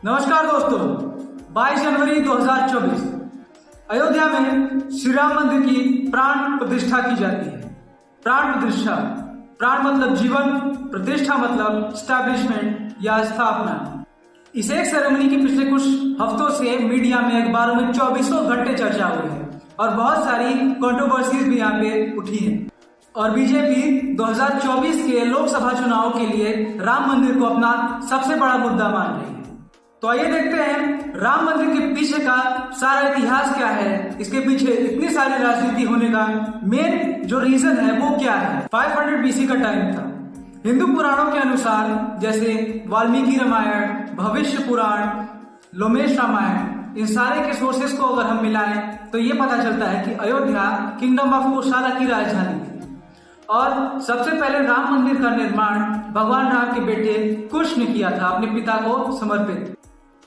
नमस्कार दोस्तों, 22 जनवरी 2024 अयोध्या में श्री राम मंदिर की प्राण प्रतिष्ठा की जाती है। प्राण प्रतिष्ठा, प्राण मतलब जीवन, प्रतिष्ठा मतलब स्टैब्लिशमेंट या स्थापना। इस एक सेरेमनी की पिछले कुछ हफ्तों से मीडिया में, अखबारों में 24 घंटे चर्चा हुई है और बहुत सारी कंट्रोवर्सीज भी यहाँ पे उठी है। और बीजेपी 2024 के लोकसभा चुनाव के लिए राम मंदिर को अपना सबसे बड़ा मुद्दा मान रही है। तो आइए देखते हैं राम मंदिर के पीछे का सारा इतिहास क्या है, इसके पीछे इतनी सारी राजनीति होने का मेन जो रीजन है वो क्या है। 500 BC का टाइम था। हिंदू पुराणों के अनुसार, जैसे वाल्मीकि रामायण, भविष्य पुराण, लोमेश रामायण, इन सारे के सोर्सेस को अगर हम मिलाएं तो ये पता चलता है कि अयोध्या किंगडम ऑफ कोशला की राजधानी थी और सबसे पहले राम मंदिर का निर्माण भगवान राम के बेटे कुश ने किया था, अपने पिता को समर्पित।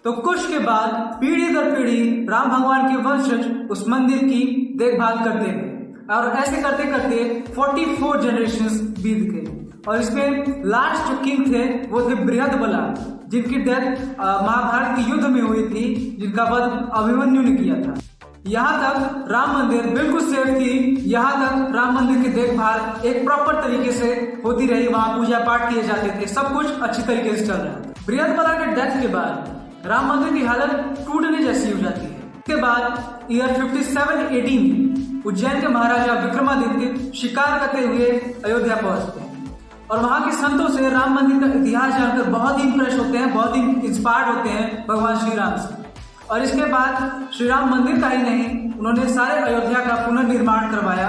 तो कुश के बाद पीढ़ी दर पीढ़ी राम भगवान के वंशज उस मंदिर की देखभाल करते गए और ऐसे करते करते 44 जनरेशंस बीत गए। और इसमें लास्ट जो किंग थे वो थे बृहदबला, जिनकी डेथ महाभारत के युद्ध में हुई थी, जिनका वध अभिमन्यु ने किया था। यहाँ तक राम मंदिर बिल्कुल सेफ थी, यहाँ तक राम मंदिर की देखभाल एक प्रॉपर तरीके से होती रही, वहाँ पूजा पाठ किए जाते थे, सब कुछ अच्छी तरीके से चल रहा था। बृहदबला के डेथ के बाद राम मंदिर की हालत टूटने जैसी हो जाती है। इसके बाद ईयर 57 AD में उज्जैन के महाराजा विक्रमादित्य शिकार करते हुए अयोध्या पहुंचते हैं और वहां के संतों से राम मंदिर का इतिहास जानकर बहुत ही इंप्रेस होते हैं, बहुत ही इंस्पायर्ड होते हैं भगवान श्री राम से। और इसके बाद श्री राम मंदिर का ही नहीं, उन्होंने सारे अयोध्या का पुनर्निर्माण करवाया,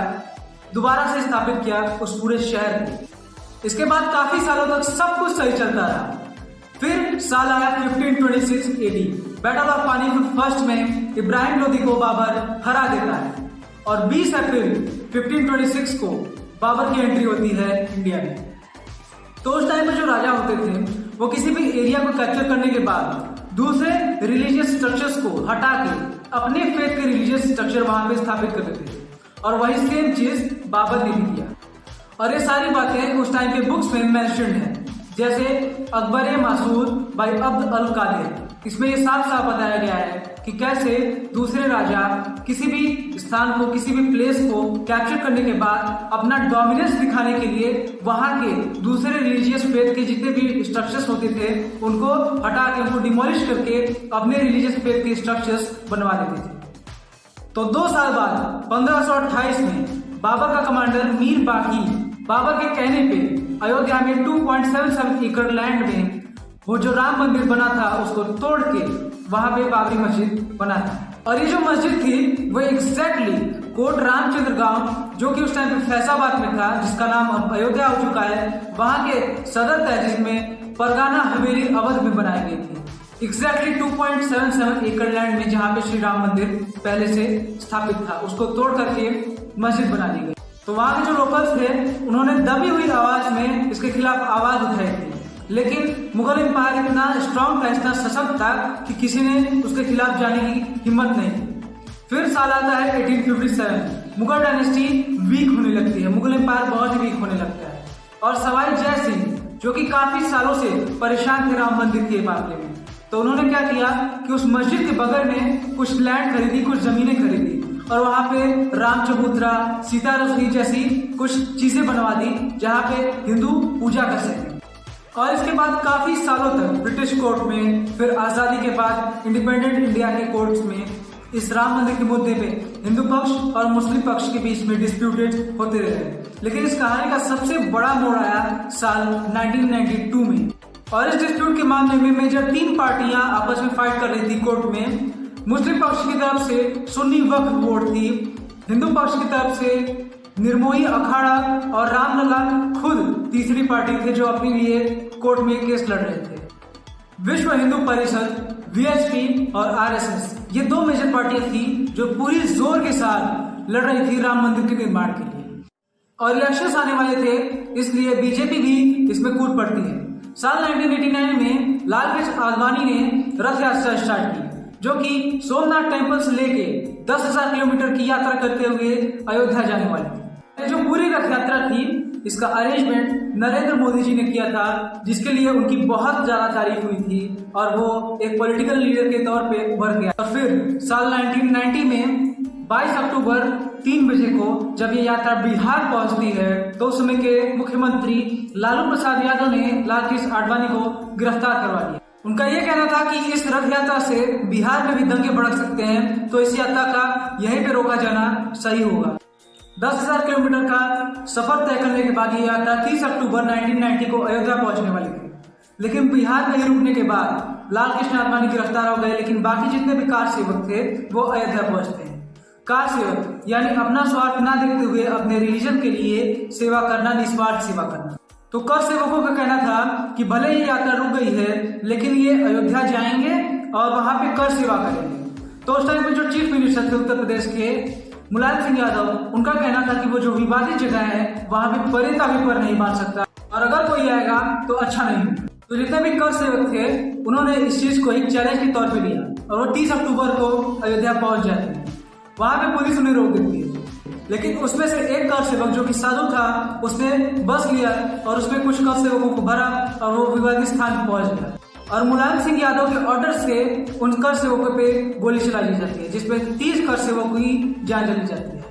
दोबारा से स्थापित किया उस पूरे शहर को। इसके बाद काफी सालों तक सब कुछ सही चलता रहा। फिर साल आया 1526 AD, battle of Panipat first में इब्राहिम लोदी को बाबर हरा देता है और 20 अप्रैल 1526 को बाबर की एंट्री होती है इंडिया में। तो उस टाइम में जो राजा होते थे वो किसी भी एरिया को कैप्चर करने के बाद दूसरे रिलीजियस स्ट्रक्चर्स को हटा के अपने फेथ के रिलीजियस स्ट्रक्चर वहां पे स्थापित कर देते थे और वही सेम चीज बाबर ने भी किया। और ये सारी बातें उस टाइम के बुक्स में मेंशन्ड है, जैसे अकबर मासूद बाई अब्द अल कादिर। इसमें ये साफ साफ बताया गया है कि कैसे दूसरे राजा किसी भी स्थान को, किसी भी प्लेस को कैप्चर करने के बाद अपना डोमिनेंस दिखाने के लिए वहां के दूसरे रिलीजियस फेथ के जितने भी स्ट्रक्चर्स होते थे उनको हटा के, उनको डिमोलिश करके अपने रिलीजियस फेथ के स्ट्रक्चर्स बनवा देते थे। तो 2 साल बाद 1528 में बाबर का कमांडर मीर बाकी बाबर के कहने पे अयोध्या में 2.77 एकड़ लैंड में वो जो राम मंदिर बना था उसको तोड़ के वहां पे बाबरी मस्जिद बना था। और ये जो मस्जिद थी वो एग्जैक्टली कोट रामचंद्र गांव, जो कि उस टाइम पे फैजाबाद में था, जिसका नाम अब अयोध्या हो चुका है, वहां के सदर तहजीब में परगाना हवेली अवध में बनाई गई थी। एग्जैक्टली 2.77 एकड़ लैंड में जहाँ पे श्री राम मंदिर पहले से स्थापित था, उसको तोड़ करके मस्जिद बना दी गई। तो वहां के जो लोकल्स थे उन्होंने दबी हुई आवाज में इसके खिलाफ आवाज उठाई थी, लेकिन मुगल एम्पायर इतना स्ट्रांग था, इतना सशक्त था कि किसी ने उसके खिलाफ जाने की हिम्मत नहीं थी। फिर साल आता है 1857, मुगल डायनेस्टी वीक होने लगती है, मुगल एम्पायर बहुत ही वीक होने लगता है और सवाई जय सिंह, जो कि काफी सालों से परेशान थे राम मंदिर के मामले में, तो उन्होंने क्या किया कि उस मस्जिद के बगल में कुछ लैंड खरीदी, कुछ जमीनें खरीदी और वहां पे राम चबूतरा, सीता रसोई जैसी कुछ चीजें बनवा दी जहां पे हिंदू पूजा कर सके। और इसके बाद काफी सालों तक ब्रिटिश कोर्ट में, फिर आजादी के बाद इंडिपेंडेंट इंडिया के कोर्ट्स में इस राम मंदिर के मुद्दे पे हिंदू पक्ष और मुस्लिम पक्ष के बीच में डिस्प्यूटेड होते रहे। लेकिन इस कहानी का सबसे बड़ा मोड़ आया साल 1992 में और इस डिस्प्यूट के मामले में मेजर 3 पार्टियां आपस में फाइट कर रही थी कोर्ट में। मुस्लिम पक्ष की तरफ से सुन्नी वक्फ बोर्ड थी, हिंदू पक्ष की तरफ से निर्मोही अखाड़ा और रामलला खुद तीसरी पार्टी थे जो अपने लिए कोर्ट में केस लड़ रहे थे। विश्व हिंदू परिषद, VHP और RSS, ये 2 मेजर पार्टियां थी जो पूरी जोर के साथ लड़ रही थी राम मंदिर के निर्माण के लिए। और इलेक्शंस आने वाले थे, इसलिए बीजेपी भी इसमें कूद पड़ती है। साल 1989 में लाल कृष्ण आडवाणी ने रथ यात्रा स्टार्ट की, जो कि सोमनाथ टेम्पल से लेके 10,000 किलोमीटर की यात्रा करते हुए अयोध्या जाने वाली थी। जो पूरी रथ यात्रा थी इसका अरेंजमेंट नरेंद्र मोदी जी ने किया था, जिसके लिए उनकी बहुत ज्यादा तारीफ हुई थी और वो एक पॉलिटिकल लीडर के तौर पे उभर गया। और फिर साल 1990 में 22 अक्टूबर 3 बजे को जब ये यात्रा बिहार पहुंचती है तो उस समय के मुख्यमंत्री लालू प्रसाद यादव ने लालकृष्ण आडवाणी को गिरफ्तार करवा दिया। उनका ये कहना था कि इस रथ यात्रा से बिहार में भी दंगे भड़क सकते हैं, तो इस यात्रा का यहीं पे रोका जाना सही होगा। 10,000 किलोमीटर का सफर तय करने के बाद ये यात्रा 30 अक्टूबर 1990 को अयोध्या पहुंचने वाली थी, लेकिन बिहार में ही रुकने के बाद लालकृष्ण आडवाणी गिरफ्तार हो गए। लेकिन बाकी जितने भी कार सेवक थे वो अयोध्या पहुंचते हैं। कार सेवक यानी अपना स्वार्थ ना देखते हुए अपने रिलीजन के लिए सेवा करना, निस्वार्थ सेवा करना। तो कर सेवकों का कहना था कि भले ही यात्रा रुक गई है लेकिन ये अयोध्या जाएंगे और वहां पे कर सेवा करेंगे। तो उस टाइम पे जो चीफ मिनिस्टर थे उत्तर प्रदेश के मुलायम सिंह यादव, उनका कहना था कि वो जो विवादित जगह है वहां पे परेता भी पर नहीं बांध सकता और अगर कोई आएगा तो अच्छा नहीं। तो जितने भी कर सेवक थे उन्होंने इस चीज को एक चैलेंज के तौर पे लिया और वो 30 अक्टूबर को अयोध्या पहुंच जाते हैं। वहां पे पुलिस उन्हें रोक देती है, लेकिन उसमें से एक कर सेवक जो कि साधु था उसने बस लिया और उसमें कुछ कर सेवकों को भरा और वो विवादित स्थान पर पहुंच गया और मुलायम सिंह यादव के ऑर्डर से उन कर सेवकों पे गोली चला दी जाती है, जिसमें 30 कर सेवकों की जान चली जाती है।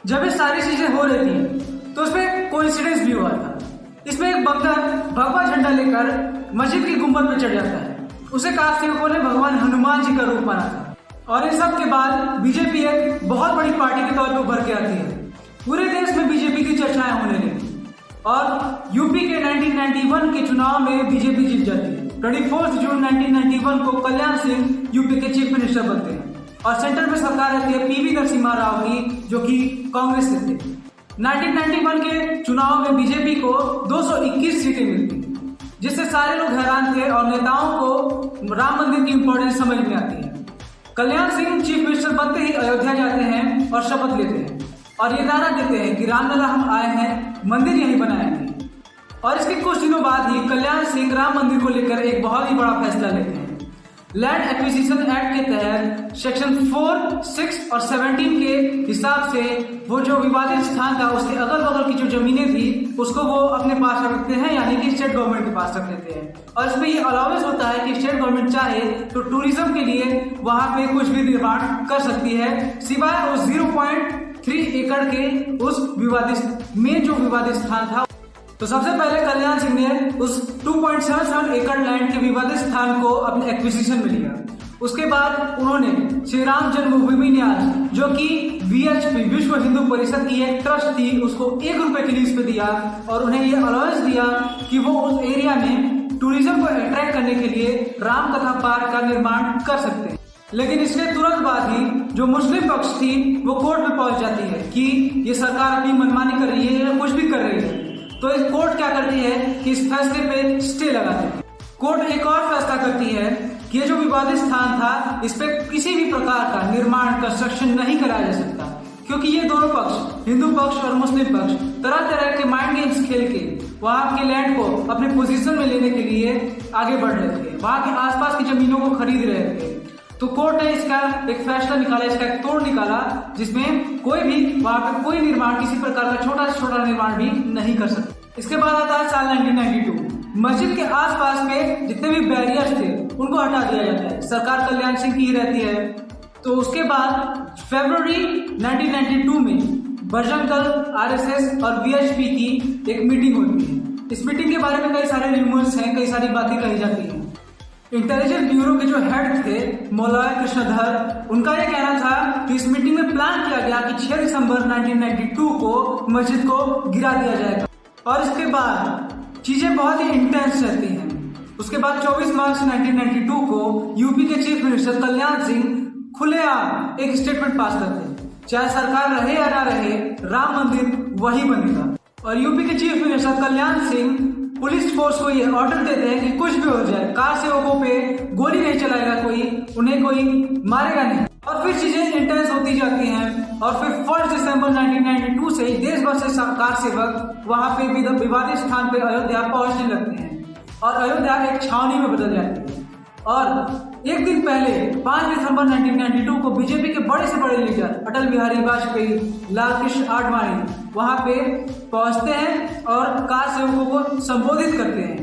जब ये सारी चीजें हो रही थी तो उसमें कोइंसिडेंस भी हुआ था। इसमें एक बंदर भगवा झंडा लेकर मस्जिद की गुंबद पे चढ़ जाता है। उसे कार सेवकों ने भगवान हनुमान जी का रूप माना था। और इन सब के बाद बीजेपी एक बहुत बड़ी पार्टी के तौर पर उभर के आती है। पूरे देश में बीजेपी की चर्चाएं होने लगी और यूपी के 1991 के चुनाव में बीजेपी जीत जाती है। 24 जून 1991 को कल्याण सिंह यूपी के चीफ मिनिस्टर बनते हैं और सेंटर में सरकार रहती है पीवी नरसिम्हा राव की, जो कि कांग्रेस से थे। 1991 के चुनाव में बीजेपी को 221 सीटें मिलती, जिससे सारे लोग हैरान थे और नेताओं को राम मंदिर की इंपॉर्टेंस समझ में आती है। कल्याण सिंह चीफ मिनिस्टर बनते ही अयोध्या जाते हैं और शपथ लेते हैं और ये नारा देते हैं कि रामलला हम आए हैं, मंदिर यहीं बनाएंगे। और इसके कुछ दिनों बाद ही कल्याण सिंह राम मंदिर को लेकर एक बहुत ही बड़ा फैसला लेते हैं। लैंड एक्विजिशन एक्ट के तहत सेक्शन 4, 6 और 17 के हिसाब से वो जो विवादित स्थान था उसके अगल बगल की जो जमीनें थी उसको वो अपने पास रखते हैं, यानी कि स्टेट गवर्नमेंट के पास रख लेते हैं। और इसमें ये अलाउंस होता है कि स्टेट गवर्नमेंट चाहे तो टूरिज्म के लिए वहां पे कुछ भी निर्माण कर सकती है, सिवाय उस 0.3 एकड़ के उस विवादित में जो विवादित स्थान था। तो सबसे पहले कल्याण सिंह ने उस 2.77 एकड़ लैंड के विवादित स्थान को अपने एक्विजिशन में लिया। उसके बाद उन्होंने श्री राम जन्मभूमि न्यास, जो कि VHP विश्व हिंदू परिषद की एक ट्रस्ट थी, उसको 1 रुपए की लीज पे दिया और उन्हें ये अलाउंस दिया कि वो उस एरिया में टूरिज्म को अट्रैक्ट करने के लिए राम कथा पार्क का निर्माण कर सकते हैं। लेकिन इसके तुरंत बाद ही जो मुस्लिम पक्ष थी वो कोर्ट में पहुंच जाती है कि ये सरकार अपनी मनमानी कर रही है या कुछ भी कर रही है। तो इस कोर्ट क्या करती है कि इस फैसले पे स्टे लगाती है। कोर्ट एक और फैसला करती है कि ये जो विवादित स्थान था इस पे किसी भी प्रकार का निर्माण कंस्ट्रक्शन नहीं कराया जा सकता, क्योंकि ये दोनों पक्ष, हिंदू पक्ष और मुस्लिम पक्ष, तरह तरह के माइंड गेम्स खेल के वहां के लैंड को अपने पोजीशन में लेने के लिए आगे बढ़ रहे थे, वहां के आसपास की जमीनों को खरीद रहे थे। तो कोर्ट ने इसका एक फैसला निकाला, इसका एक तोड़ निकाला, जिसमें कोई भी वहां पे कोई निर्माण, किसी प्रकार का छोटा से छोटा निर्माण भी नहीं कर सकता। इसके बाद आता है साल 1992। मस्जिद के आसपास के जितने भी बैरियर्स थे उनको हटा दिया जाता है। सरकार कल्याण सिंह की ही रहती है। तो उसके बाद फरवरी 1992 में बजरंग दल, RSS और VHP की एक मीटिंग होती है। इस मीटिंग के बारे में कई सारे र्यूमर्स हैं, कई सारी बातें कही जाती हैं। इंटेलिजेंस ब्यूरो के जो हेड थे मौलाना कृष्णधर, उनका यह कहना था कि इस मीटिंग में प्लान किया गया कि 6 दिसंबर 1992 को मस्जिद को गिरा दिया जाएगा। और इसके बाद चीजें बहुत ही इंटेंस रहती हैं। उसके बाद 24 मार्च 1992 को यूपी के चीफ मिनिस्टर कल्याण सिंह खुलेआम एक स्टेटमेंट पास करते हैं, चाहे सरकार रहे या ना रहे, राम मंदिर वही बनेगा। और यूपी के chief minister Kalyan Singh police force को ये ऑर्डर देते हैं कि कुछ भी हो जाए, कार सेवकों पे गोली नहीं चलाएगा कोई, उन्हें कोई मारेगा नहीं। और फिर चीजें इंटेंस होती जाती हैं और फिर 1 दिसंबर 1992 से ही देश भर से कार सेवक वहां पे विवादित स्थान पे अयोध्या पहुंचने लगते हैं और अयोध्या एक छावनी में बदल जाती है। और एक दिन पहले 5 दिसंबर 1992 को बीजेपी के बड़े से बड़े लीडर अटल बिहारी वाजपेयी, लालकृष्ण आडवाणी वहां पे पहुंचते हैं और कार सेवकों को संबोधित करते हैं।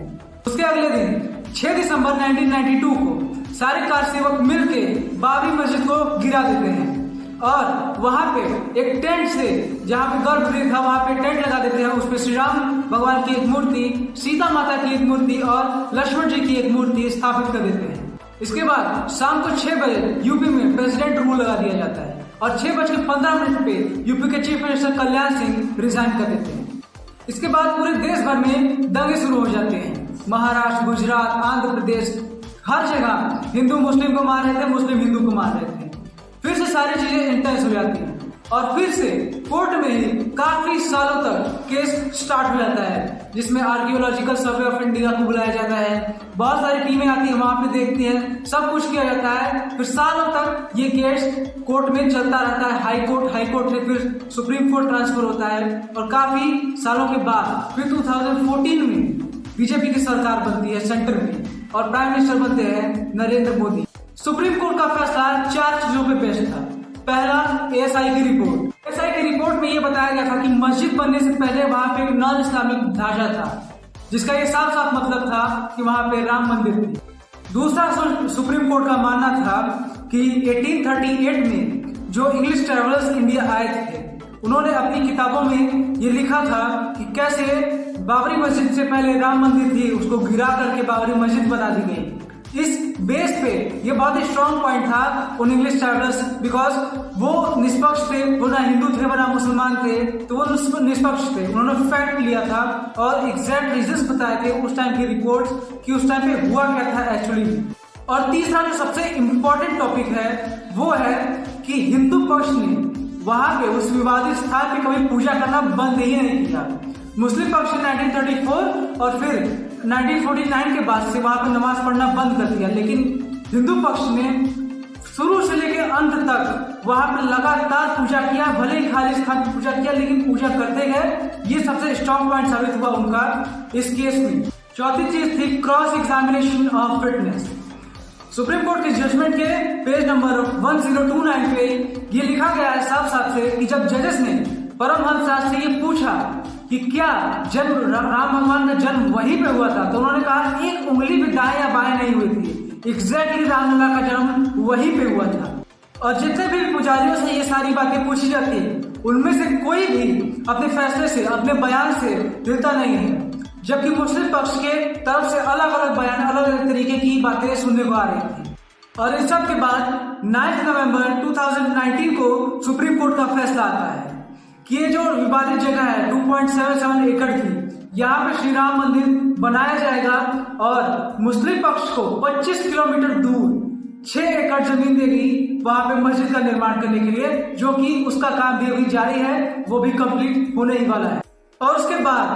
उसके अगले दिन 6 दिसंबर 1992 को सारे कार सेवक मिलके बाबरी मस्जिद को गिरा देते हैं और वहां पे एक टेंट से, जहां पे गर्भगृह था, वहां पे टेंट लगा देते हैं। उसपे श्री राम भगवान की एक मूर्ति, सीता माता की एक मूर्ति और लक्ष्मण जी की एक मूर्ति स्थापित कर देते हैं। इसके बाद शाम को 6 बजे यूपी में प्रेसिडेंट रूल लगा दिया जाता है और 6:15 पे यूपी के chief minister Kalyan Singh resign कर देते हैं। इसके बाद पूरे देश भर में दंगे शुरू हो जाते हैं। महाराष्ट्र, गुजरात, आंध्र प्रदेश, हर जगह हिंदू मुस्लिम को मार रहे थे, मुस्लिम हिंदू को मार रहे थे। फिर से सारी चीजें इंटेंस हो जाती हैं और फिर से कोर्ट में ही काफी सालों तक केस स्टार्ट हो जाता है, जिसमें आर्कियोलॉजिकल सर्वे ऑफ इंडिया को बुलाया जाता है। बहुत सारी टीमें आती है, वहां पे देखती हैं, सब कुछ किया जाता है। फिर सालों तक ये केस कोर्ट में चलता रहता है। हाई कोर्ट से फिर सुप्रीम कोर्ट ट्रांसफर होता है और काफी सालों के बाद फिर 2014 में बीजेपी की सरकार बनती है सेंटर में और प्राइम मिनिस्टर बनते हैं नरेंद्र मोदी। सुप्रीम कोर्ट का फैसला 4 चीजों पे बेस्ड था। पहला, एएसआई की रिपोर्ट। एएसआई की रिपोर्ट में ये बताया गया था कि मस्जिद बनने से पहले वहां पे एक नॉन इस्लामिक ढांचा था, जिसका ये साफ साफ मतलब था कि वहां पे राम मंदिर थी। दूसरा, सुप्रीम कोर्ट का मानना था कि 1838 में जो इंग्लिश ट्रेवलर्स इंडिया आए थे, उन्होंने अपनी किताबों में ये लिखा था कि कैसे बाबरी मस्जिद से पहले राम मंदिर थी, उसको गिरा करके बाबरी मस्जिद बना दी गई। इस बेस पे ये बहुत ही स्ट्रॉन्ग पॉइंट था उन इंग्लिश ट्रैवलर्स, बिकॉज वो निष्पक्ष थे, वो ना हिंदू थे वो ना मुसलमान थे, तो वो निष्पक्ष थे। उन्होंने फैक्ट लिया था और एग्जैक्ट रीजंस बताए थे उस टाइम की रिपोर्ट्स कि उस टाइम पे हुआ क्या था एक्चुअली। और तीसरा जो सबसे इम्पोर्टेंट टॉपिक है वो है कि हिंदू पक्ष ने वहां पे उस विवादित स्थान पे कभी पूजा करना बंद ही नहीं किया। मुस्लिम पक्ष ने 1934 और फिर 1949 के बाद से वहां पर नमाज पढ़ना बंद कर दिया, लेकिन हिंदू पक्ष ने शुरू से लेकर अंत तक वहां पर लगातार पूजा किया। भले ही खालिद खान की पूजा किया, लेकिन पूजा करते गए। ये सबसे स्ट्रॉन्ग पॉइंट साबित हुआ उनका इस केस में। चौथी चीज थी cross examination of fitness. Supreme court के जजमेंट के पेज नंबर 1029 पे ये लिखा गया है साफ साफ से कि जब जजेस ने परमहंस शास्त्री से ये पूछा कि क्या जन्म राम भगवान का जन्म वहीं पे हुआ था, तो उन्होंने कहा एक उंगली भी दाएं या बाएं नहीं हुई थी, एग्जैक्टली रामलला का जन्म वहीं पे हुआ था। और जितने भी पुजारियों से ये सारी बातें पूछी जाती है, उनमें से कोई भी अपने फैसले से, अपने बयान से हिलता नहीं है, जबकि मुस्लिम पक्ष के तरफ से अलग अलग बयान, अलग अलग तरीके की बातें सुनने को आ रही थी। और इन सब के बाद 9 नवंबर 2019 को सुप्रीम कोर्ट का फैसला आता है कि ये जो विवादित जगह है 2.77 एकड़ की, यहाँ पे श्री राम मंदिर बनाया जाएगा और मुस्लिम पक्ष को 25 किलोमीटर दूर 6 एकड़ जमीन देगी वहां पे मस्जिद का निर्माण करने के लिए, जो कि उसका काम भी अभी जारी है, वो भी कंप्लीट होने ही वाला है। और उसके बाद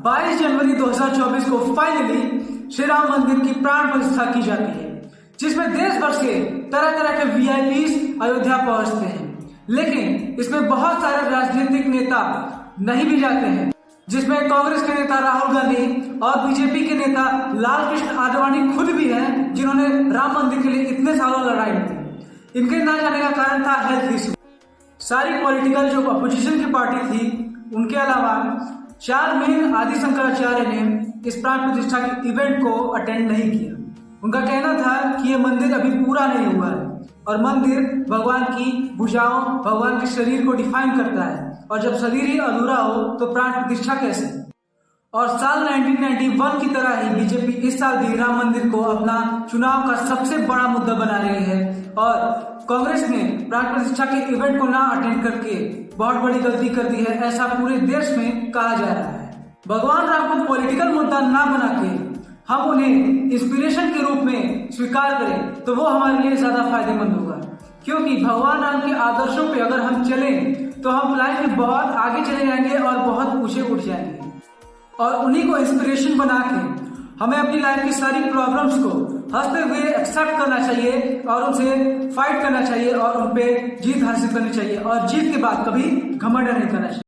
22 जनवरी 2024 को फाइनली श्री राम मंदिर की प्राण प्रतिष्ठा की जाती है, जिसमें देश भर से तरह तरह के वीआईपीज अयोध्या पहुंचते हैं। लेकिन इसमें बहुत सारे राजनीतिक नेता नहीं भी जाते हैं, जिसमें कांग्रेस के नेता राहुल गांधी और बीजेपी के नेता लाल कृष्ण आडवाणी खुद भी हैं, जिन्होंने राम मंदिर के लिए इतने सालों लड़ाई की। इनके न जाने का कारण था हेल्थ इशू। सारी पॉलिटिकल जो अपोजिशन की पार्टी थी, उनके अलावा 4 मेन आदि शंकराचार्य ने इस प्राण प्रतिष्ठा के इवेंट को अटेंड नहीं किया। उनका कहना था कि ये मंदिर अभी पूरा नहीं हुआ है और मंदिर भगवान की भुजाओं, भगवान के शरीर को डिफाइन करता है, और जब शरीर ही अधूरा हो तो प्राण प्रतिष्ठा कैसे। और साल 1991 की तरह ही बीजेपी इस साल भी राम मंदिर को अपना चुनाव का सबसे बड़ा मुद्दा बना रही है और कांग्रेस ने प्राण प्रतिष्ठा के इवेंट को ना अटेंड करके बहुत बड़ी गलती कर दी है, ऐसा पूरे देश में कहा जा रहा है। भगवान राम को पॉलिटिकल मुद्दा ना बना के हम उन्हें इंस्पिरेशन के रूप में स्वीकार करें तो वो हमारे लिए ज्यादा फायदेमंद होगा, क्योंकि भगवान राम के आदर्शों पे अगर हम चलें तो हम लाइफ में बहुत आगे चले जाएंगे और बहुत ऊंचे उठ जाएंगे। और उन्हीं को इंस्पिरेशन बना के हमें अपनी लाइफ की सारी प्रॉब्लम्स को हंसते हुए एक्सेप्ट करना चाहिए और उनसे फाइट करना चाहिए और उन पे जीत हासिल करनी चाहिए, और जीत के बाद कभी घमंड नहीं करना चाहिए।